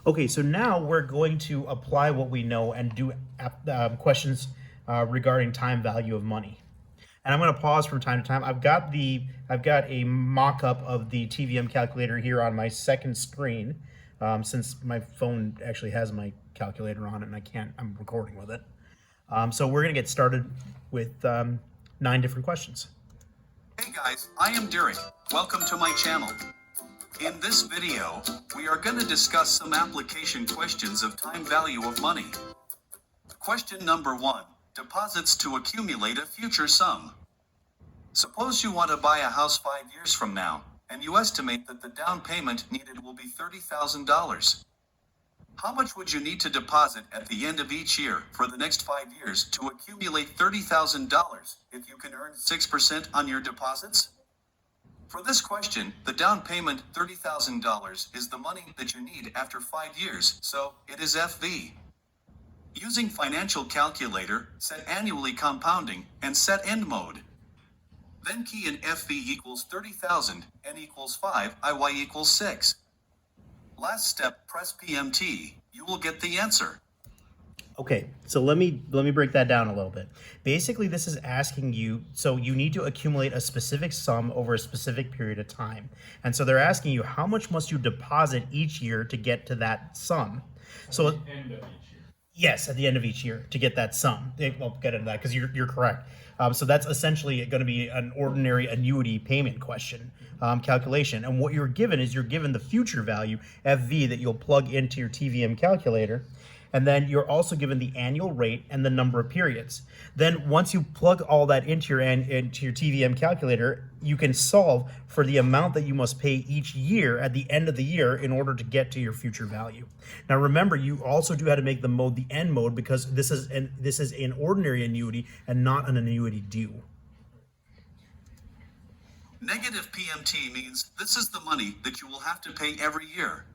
Okay, so now we're going to apply what we know and do questions regarding time value of money. And I'm going to pause from time to time. I've got a mock-up of the TVM calculator here on my second screen, since my phone actually has my calculator on it and I'm recording with it. So we're going to get started with 9 different questions. Hey guys, I am Deric. Welcome to my channel. In this video, we are going to discuss some application questions of time value of money. Question number 1. Deposits to accumulate a future sum. Suppose you want to buy a house 5 years from now, and you estimate that the down payment needed will be $30,000. How much would you need to deposit at the end of each year for the next 5 years to accumulate $30,000 if you can earn 6% on your deposits? For this question, the down payment, $30,000, is the money that you need after 5 years, so it is FV. Using financial calculator, set annually compounding, and set end mode. Then key in FV equals 30,000, N equals 5, IY equals 6. Last step, press PMT. You will get the answer. Okay, so let me break that down a little bit. Basically, this is asking you, so you need to accumulate a specific sum over a specific period of time. And so they're asking you, how much must you deposit each year to get to that sum? So At the end of each year. yes, at the end of each year to get that sum. We'll get into that because you're correct. So that's essentially going to be an ordinary annuity payment question calculation. And what you're given is you're given the future value, FV, that you'll plug into your TVM calculator. And then you're also given the annual rate and the number of periods. Then once you plug all that into your TVM calculator, you can solve for the amount that you must pay each year at the end of the year in order to get to your future value. Now remember, you also do have to make the mode the end mode because this is an ordinary annuity and not an annuity due. Negative PMT means this is the money that you will have to pay every year.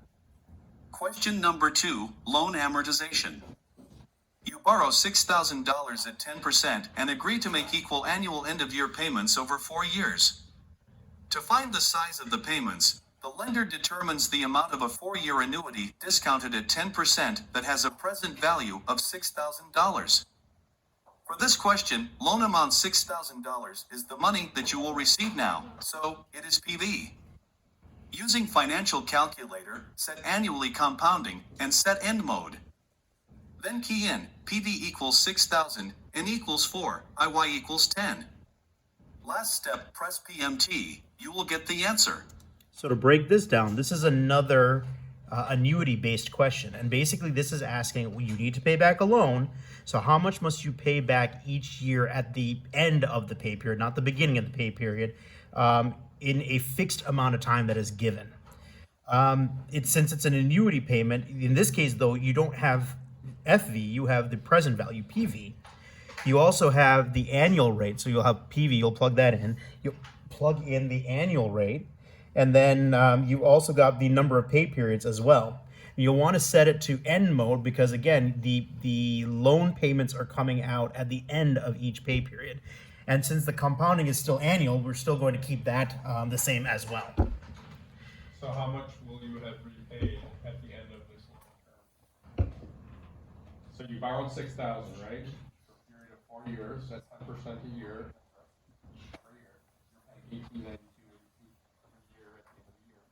Question number 2, loan amortization. You borrow $6,000 at 10% and agree to make equal annual end-of-year payments over 4 years. To find the size of the payments, the lender determines the amount of a 4-year annuity discounted at 10% that has a present value of $6,000. For this question, loan amount $6,000 is the money that you will receive now, so it is PV. Using financial calculator, set annually compounding, and set end mode. Then key in PV equals 6,000, N equals 4, IY equals 10. Last step, press PMT. You will get the answer. So to break this down, this is another annuity-based question. And basically this is asking, well, you need to pay back a loan. So how much must you pay back each year at the end of the pay period, not the beginning of the pay period, in a fixed amount of time that is given. Since it's an annuity payment, in this case though, you don't have FV, you have the present value, PV. You also have the annual rate, so you'll have PV, you'll plug that in. You'll plug in the annual rate, and then you also got the number of pay periods as well. You'll want to set it to end mode because again, the loan payments are coming out at the end of each pay period. And since the compounding is still annual, we're still going to keep that the same as well. So how much will you have repaid at the end of this loan term? So you borrowed $6,000, right? For a period of 4 years, that's 10% a year. Per year. You're paying $1,892.82 every year at the end of the year.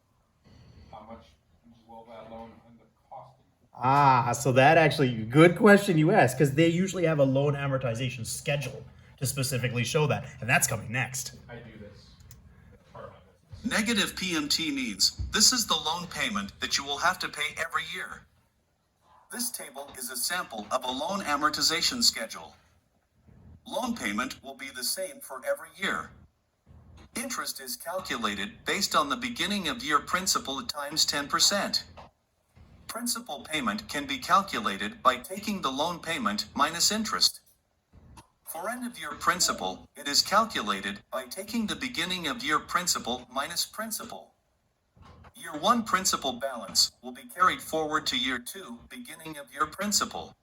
How much will that loan end up costing? So that actually, good question you asked, because they usually have a loan amortization schedule to specifically show that, and that's coming next. I do this. That's part of my business. Negative PMT means this is the loan payment that you will have to pay every year. This table is a sample of a loan amortization schedule. Loan payment will be the same for every year. Interest is calculated based on the beginning of year principal times 10%. Principal payment can be calculated by taking the loan payment minus interest. For end-of-year principal, it is calculated by taking the beginning of year principal minus principal. Year 1 principal balance will be carried forward to year 2 beginning of year principal.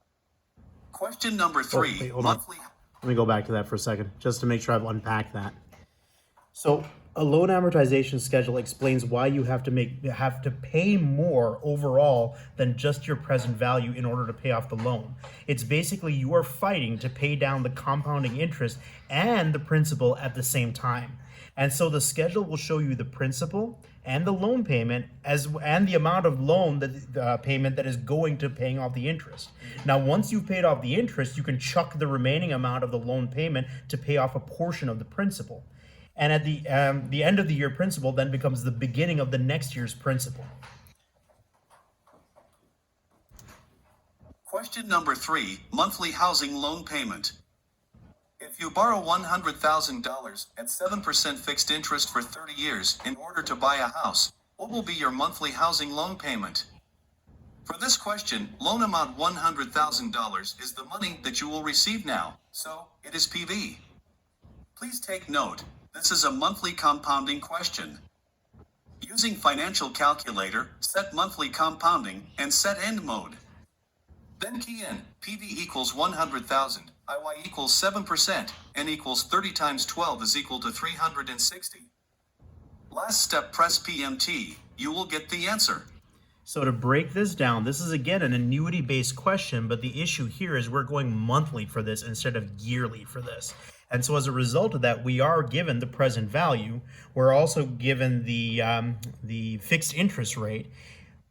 Question number 3, wait, hold on. monthly. Let me go back to that for a second, just to make sure I've unpacked that. So A loan amortization schedule explains why you have to pay more overall than just your present value in order to pay off the loan. It's basically you are fighting to pay down the compounding interest and the principal at the same time. And so the schedule will show you the principal and the loan payment and the amount of loan that payment that is going to paying off the interest. Now, once you've paid off the interest, you can chuck the remaining amount of the loan payment to pay off a portion of the principal. And at the end of the year principal then becomes the beginning of the next year's principal. Question number 3, monthly housing loan payment. If you borrow $100,000 at 7% fixed interest for 30 years in order to buy a house, what will be your monthly housing loan payment? For this question, loan amount $100,000 is the money that you will receive now, so it is PV. Please take note, this is a monthly compounding question. Using financial calculator, set monthly compounding and set end mode. Then key in PV equals 100,000, IY equals 7%, N equals 30 times 12 is equal to 360. Last step, press PMT, you will get the answer. So to break this down, this is again an annuity-based question, but the issue here is we're going monthly for this instead of yearly for this. And so as a result of that, we are given the present value. We're also given the fixed interest rate.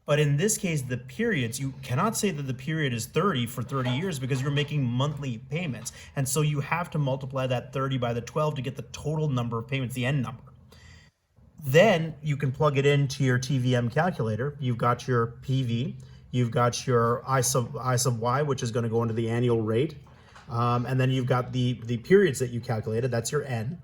But in this case, the periods, you cannot say that the period is 30 for 30 years because you're making monthly payments. And so you have to multiply that 30 by the 12 to get the total number of payments, the end number. Then you can plug it into your TVM calculator. You've got your PV, you've got your I sub Y, which is going to go into the annual rate. And then you've got the periods that you calculated, that's your N.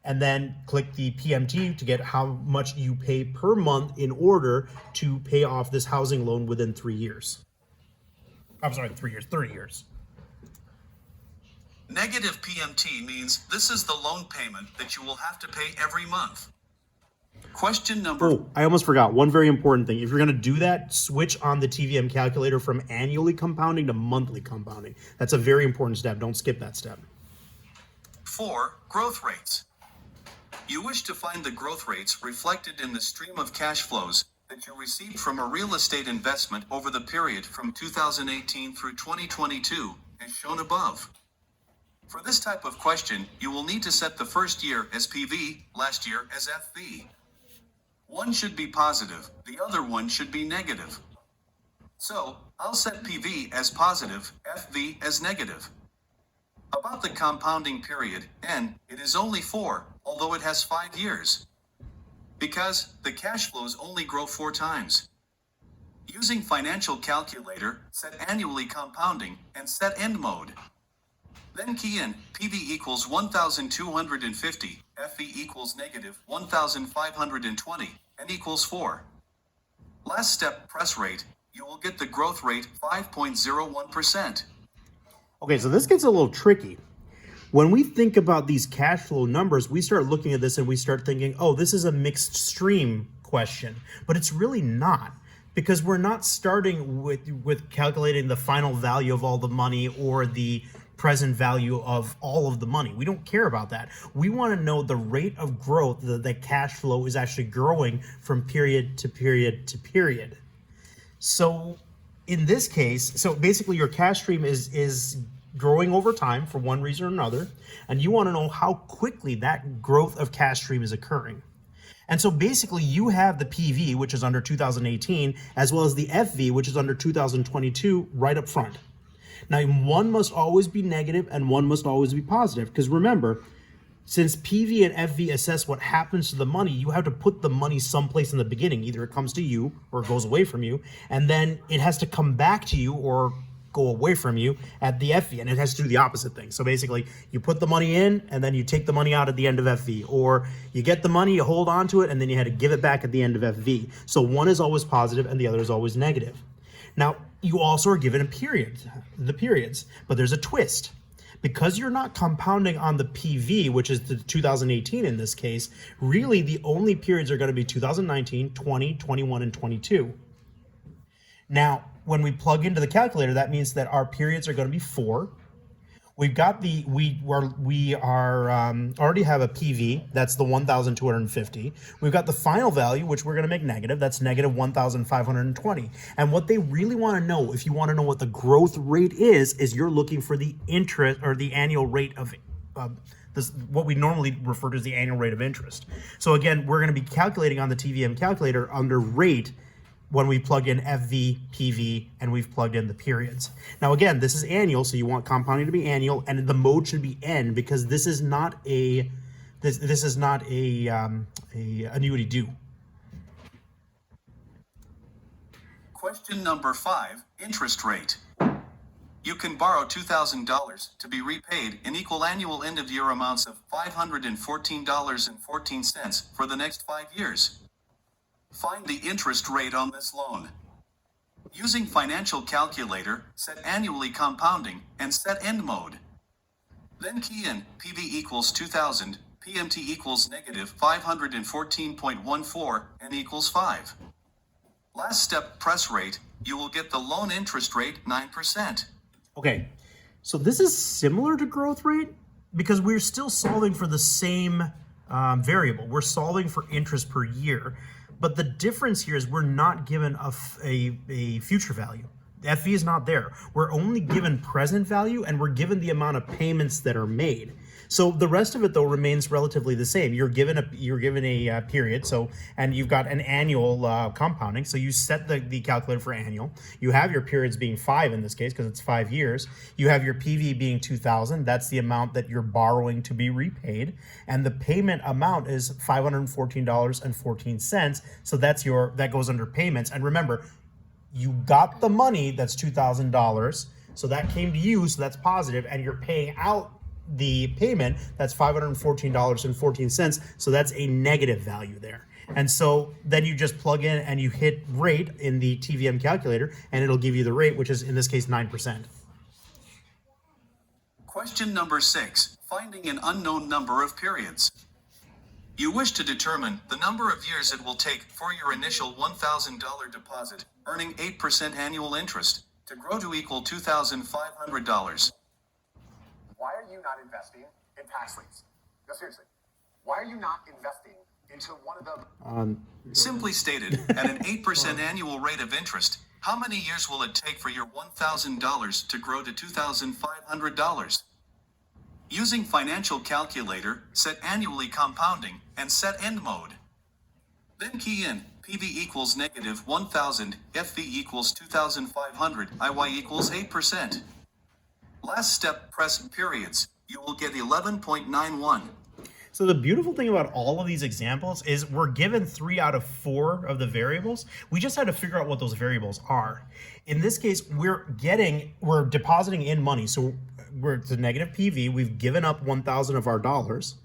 And then click the PMT to get how much you pay per month in order to pay off this housing loan within 3 years. I'm sorry, 3 years, 30 years. Negative PMT means this is the loan payment that you will have to pay every month. Question number... Oh, I almost forgot one very important thing. If you're going to do that, switch on the TVM calculator from annually compounding to monthly compounding. That's a very important step. Don't skip that step. 4. Growth rates. You wish to find the growth rates reflected in the stream of cash flows that you received from a real estate investment over the period from 2018 through 2022, as shown above. For this type of question, you will need to set the first year as PV, last year as FV. One should be positive, the other one should be negative. So, I'll set PV as positive, FV as negative. About the compounding period, N, it is only 4, although it has 5 years. Because the cash flows only grow 4 times. Using financial calculator, set annually compounding and set end mode. Then key in PV equals 1,250, FV equals negative 1,520, N equals 4. Last step, press rate, you will get the growth rate 5.01%. Okay, so this gets a little tricky. When we think about these cash flow numbers, we start looking at this and we start thinking, oh, this is a mixed stream question. But it's really not, because we're not starting with calculating the final value of all the money or the present value of all of the money. We don't care about that. We want to know the rate of growth that the cash flow is actually growing from period to period to period. So in this case, so basically your cash stream is growing over time for one reason or another, and you want to know how quickly that growth of cash stream is occurring. And so basically you have the PV, which is under 2018, as well as the FV, which is under 2022, right up front. Now, one must always be negative and one must always be positive, because remember, since PV and FV assess what happens to the money, you have to put the money someplace in the beginning. Either it comes to you or it goes away from you, and then it has to come back to you or go away from you at the FV, and it has to do the opposite thing. So basically, you put the money in, and then you take the money out at the end of FV, or you get the money, you hold on to it, and then you had to give it back at the end of FV. So one is always positive and the other is always negative. Now, you also are given the periods, but there's a twist. Because you're not compounding on the PV, which is the 2018 in this case, really the only periods are going to be 2019, 20, 21, and 22. Now, when we plug into the calculator, that means that our periods are going to be 4. We've got we are already have a PV, that's the 1,250. We've got the final value, which we're going to make negative, that's negative 1,520. And what they really want to know, if you want to know what the growth rate is you're looking for the interest or the annual rate of this, what we normally refer to as the annual rate of interest. So again, we're going to be calculating on the TVM calculator under rate when we plug in FV, PV, and we've plugged in the periods. Now again, this is annual, so you want compounding to be annual, and the mode should be N because this is not a annuity due. Question number 5, interest rate. You can borrow $2,000 to be repaid in equal annual end-of-year amounts of $514.14 for the next 5 years. Find the interest rate on this loan. Using financial calculator, set annually compounding and set end mode. Then key in PV equals 2000, PMT equals negative 514.14 and equals 5. Last step, press rate. You will get the loan interest rate 9%. Okay, so this is similar to growth rate because we're still solving for the same variable. We're solving for interest per year. But the difference here is we're not given a future value. The FV is not there. We're only given present value, and we're given the amount of payments that are made. So the rest of it, though, remains relatively the same. You're given a period, so, and you've got an annual compounding. So you set the calculator for annual. You have your periods being 5 in this case because it's 5 years. You have your PV being 2,000. That's the amount that you're borrowing to be repaid, and the payment amount is $514.14. So that goes under payments. And remember, you got the money, that's $2,000. So that came to you, so that's positive, and you're paying out the payment, that's $514.14. So that's a negative value there. And so then you just plug in and you hit rate in the TVM calculator, and it'll give you the rate, which is in this case 9%. Question number 6, finding an unknown number of periods. You wish to determine the number of years it will take for your initial $1,000 deposit, earning 8% annual interest, to grow to equal $2,500. Why are you not investing in tax liens? No, seriously. Why are you not investing into one of the... Simply stated, at an 8% annual rate of interest, how many years will it take for your $1,000 to grow to $2,500? Using financial calculator, set annually compounding and set end mode. Then key in PV equals negative 1,000, FV equals 2,500, IY equals 8%. Last step, press periods. You will get 11.91. So the beautiful thing about all of these examples is we're given 3 out of 4 of the variables. We just had to figure out what those variables are. In this case, we're depositing in money. So it's a negative PV. We've given up 1,000 of our dollars.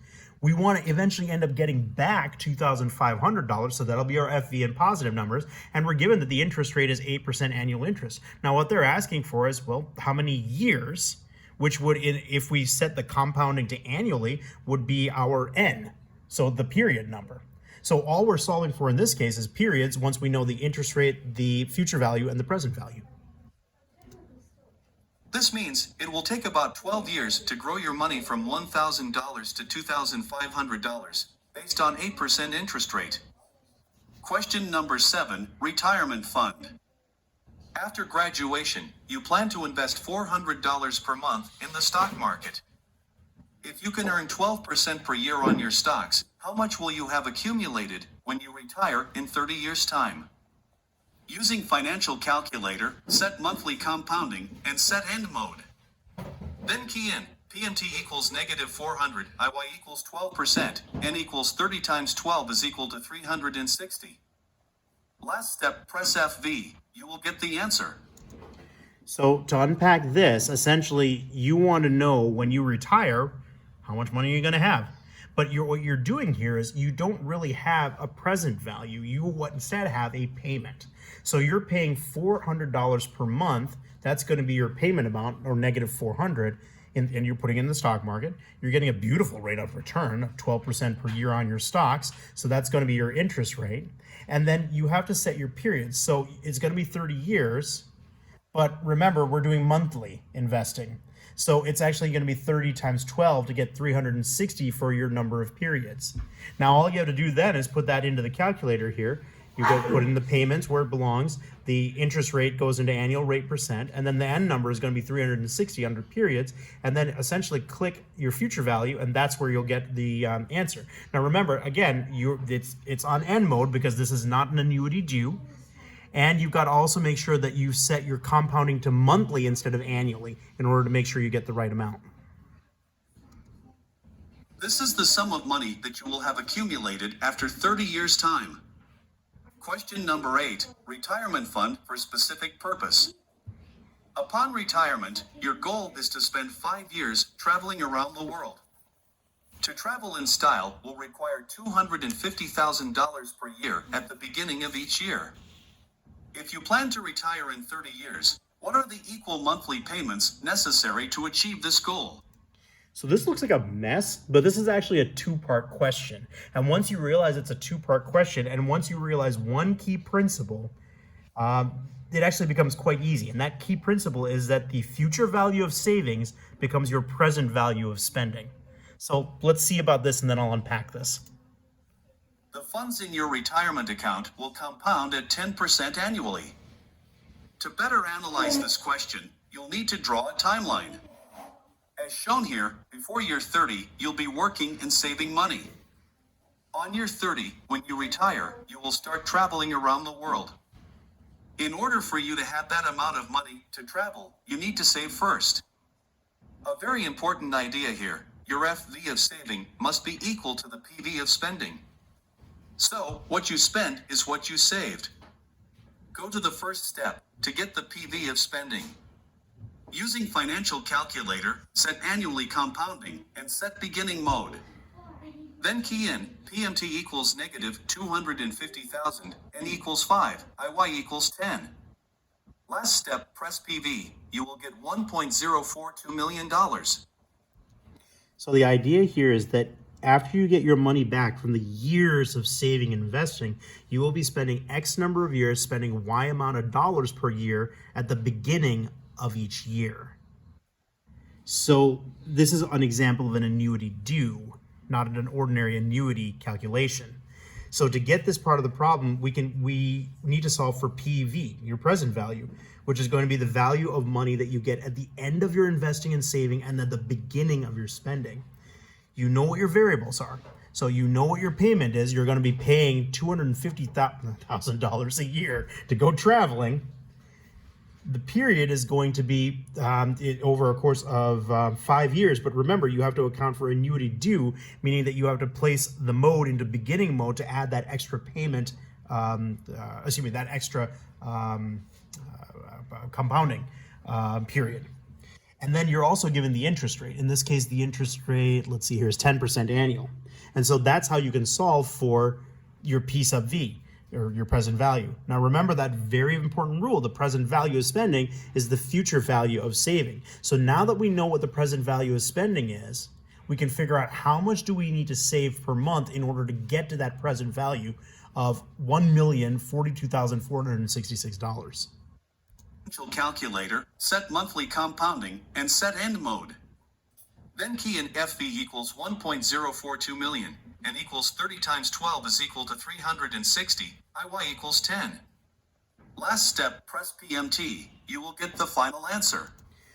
We want to eventually end up getting back $2,500, so that'll be our FV and positive numbers, and we're given that the interest rate is 8% annual interest. Now what they're asking for is, well, how many years, which would, if we set the compounding to annually, would be our N, so the period number. So all we're solving for in this case is periods once we know the interest rate, the future value, and the present value. This means it will take about 12 years to grow your money from $1,000 to $2,500, based on 8% interest rate. Question number 7, retirement fund. After graduation, you plan to invest $400 per month in the stock market. If you can earn 12% per year on your stocks, how much will you have accumulated when you retire in 30 years' time? Using financial calculator, set monthly compounding and set end mode. Then key in PMT equals negative 400, IY equals 12%, N equals 30 times 12 is equal to 360. Last step, press FV. You will get the answer. So to unpack this, essentially you want to know when you retire, how much money you're going to have. But what you're doing here is you don't really have a present value. You instead have a payment. So you're paying $400 per month. That's going to be your payment amount, or negative 400, and you're putting it in the stock market. You're getting a beautiful rate of return of 12% per year on your stocks. So that's going to be your interest rate. And then you have to set your periods. So it's going to be 30 years. But remember, we're doing monthly investing. So it's actually going to be 30 times 12 to get 360 for your number of periods. Now all you have to do then is put that into the calculator here. You go put in the payments where it belongs. The interest rate goes into annual rate percent, and then the end number is going to be 360 under periods, and then essentially click your future value, and that's where you'll get the answer. Now remember, again, it's on end mode because this is not an annuity due, and you've got to also make sure that you set your compounding to monthly instead of annually in order to make sure you get the right amount. This is the sum of money that you will have accumulated after 30 years' time. Question number 8, retirement fund for specific purpose. Upon retirement, your goal is to spend 5 years traveling around the world. To travel in style will require $250,000 per year at the beginning of each year. If you plan to retire in 30 years, what are the equal monthly payments necessary to achieve this goal? So this looks like a mess, but this is actually a two-part question. And once you realize it's a two-part question, and once you realize one key principle, it actually becomes quite easy. And that key principle is that the future value of savings becomes your present value of spending. So let's see about this, and then I'll unpack this. The funds in your retirement account will compound at 10% annually. To better analyze this question, you'll need to draw a timeline. As shown here, before year 30, you'll be working and saving money. On year 30, when you retire, you will start traveling around the world. In order for you to have that amount of money to travel, you need to save first. A very important idea here, your FV of saving must be equal to the PV of spending. So, what you spent is what you saved. Go to the first step to get the PV of spending. Using financial calculator, set annually compounding and set beginning mode. Then key in PMT equals negative 250,000 and equals 5, IY equals 10. Last step, press PV. You will get $1.042 million. So the idea here is that after you get your money back from the years of saving and investing, you will be spending X number of years spending Y amount of dollars per year at the beginning of each year. So this is an example of an annuity due, not an ordinary annuity calculation. So to get this part of the problem, we need to solve for PV, your present value, which is going to be the value of money that you get at the end of your investing and saving and at the beginning of your spending. You know what your variables are. So you know what your payment is. You're going to be paying $250,000 a year to go traveling. The period is going to be over a course of 5 years. But remember, you have to account for annuity due, meaning that you have to place the mode into beginning mode to add that extra payment, that extra compounding period. And then you're also given the interest rate. In this case, the interest rate, let's see here, is 10% annual. And so that's how you can solve for your P sub V, or your present value. Now remember that very important rule, the present value of spending is the future value of saving. So now that we know what the present value of spending is, we can figure out how much do we need to save per month in order to get to that present value of $1,042,466. Calculator, set monthly compounding, and set end mode. Then key in FV equals 1.042 million, and equals 30 times 12 is equal to 360, IY equals 10. Last step, press PMT. You will get the final answer.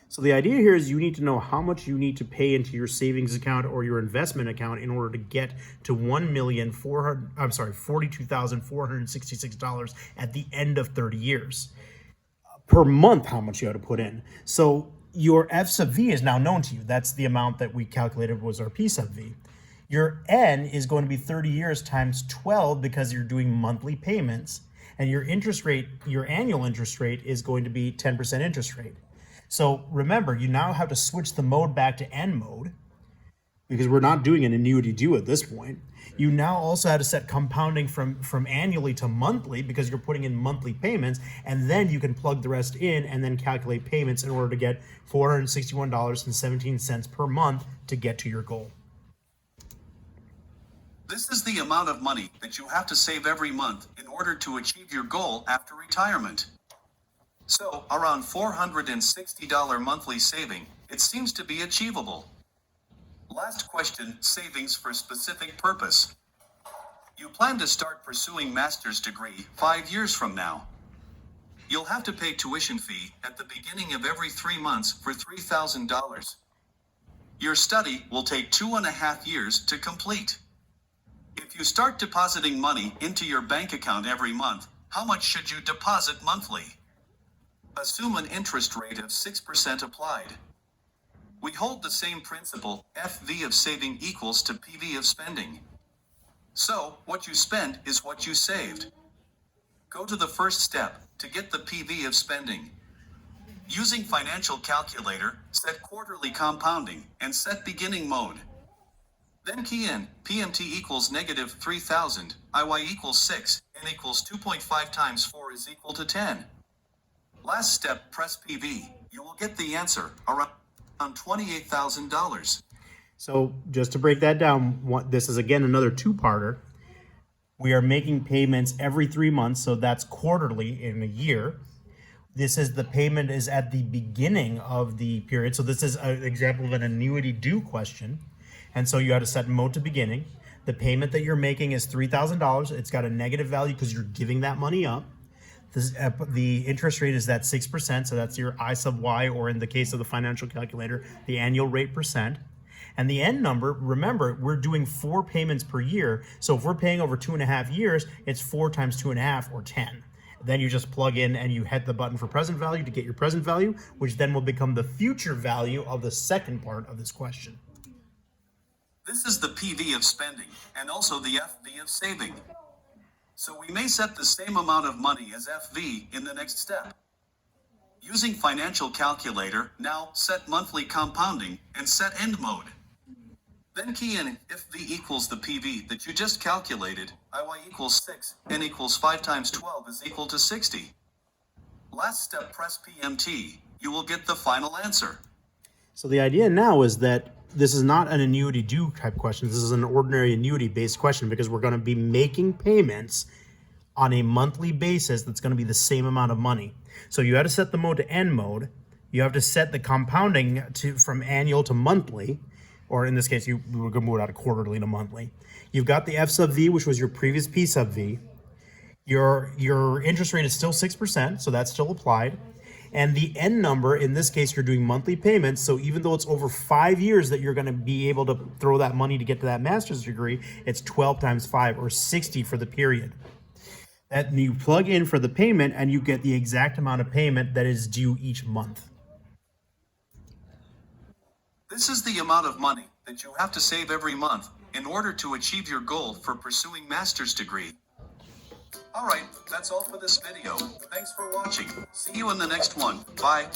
So the idea here is you need to know how much you need to pay into your savings account or your investment account in order to get to $42,466 at the end of 30 years. Per month, how much you have to put in. So your F sub V is now known to you. That's the amount that we calculated was our P sub V. Your N is going to be 30 years times 12 because you're doing monthly payments. And your interest rate, your annual interest rate is going to be 10% interest rate. So remember, you now have to switch the mode back to N mode because we're not doing an annuity due at this point. You now also have to set compounding from annually to monthly because you're putting in monthly payments, and then you can plug the rest in and then calculate payments in order to get $461.17 per month to get to your goal. This is the amount of money that you have to save every month in order to achieve your goal after retirement. So, around $460 monthly saving, it seems to be achievable. Last question, savings for specific purpose. You plan to start pursuing master's degree 5 years from now. You'll have to pay tuition fee at the beginning of every 3 months for $3,000. Your study will take 2.5 years to complete. If you start depositing money into your bank account every month, how much should you deposit monthly? Assume an interest rate of 6% applied. We hold the same principle, FV of saving equals to PV of spending. So, what you spend is what you saved. Go to the first step to get the PV of spending. Using financial calculator, set quarterly compounding and set beginning mode. Then key in PMT equals negative 3,000, IY equals 6, N equals 2.5 times 4 is equal to 10. Last step, press PV. You will get the answer, around $28,000. So just to break that down, this is again another two-parter. We are making payments every 3 months, so that's quarterly in a year. This is the payment is at the beginning of the period. So this is an example of an annuity due question. And so you have to set mode to beginning. The payment that you're making is $3,000. It's got a negative value because you're giving that money up. The interest rate is that 6%, so that's your I sub Y, or in the case of the financial calculator, the annual rate percent. And the end number, remember, we're doing 4 payments per year. So if we're paying over 2.5 years, it's 4 times 2.5 or 10. Then you just plug in and you hit the button for present value to get your present value, which then will become the future value of the second part of this question. This is the PV of spending, and also the FV of saving. So we may set the same amount of money as FV in the next step. Using financial calculator, now set monthly compounding and set end mode. Then key in FV equals the PV that you just calculated, IY equals 6, N equals 5 times 12 is equal to 60. Last step, press PMT. You will get the final answer. So the idea now is that this is not an annuity due type question. This is an ordinary annuity based question because we're going to be making payments on a monthly basis that's going to be the same amount of money. So you have to set the mode to end mode. You have to set the compounding from annual to monthly, or in this case, we're going to move it out of quarterly to monthly. You've got the F sub V, which was your previous P sub V. Your interest rate is still 6%, so that's still applied. And the end number, in this case, you're doing monthly payments. So even though it's over 5 years that you're going to be able to throw that money to get to that master's degree, it's 12 times 5 or 60 for the period. That you plug in for the payment and you get the exact amount of payment that is due each month. This is the amount of money that you have to save every month in order to achieve your goal for pursuing master's degree. Alright, that's all for this video. Thanks for watching. See you in the next one. Bye.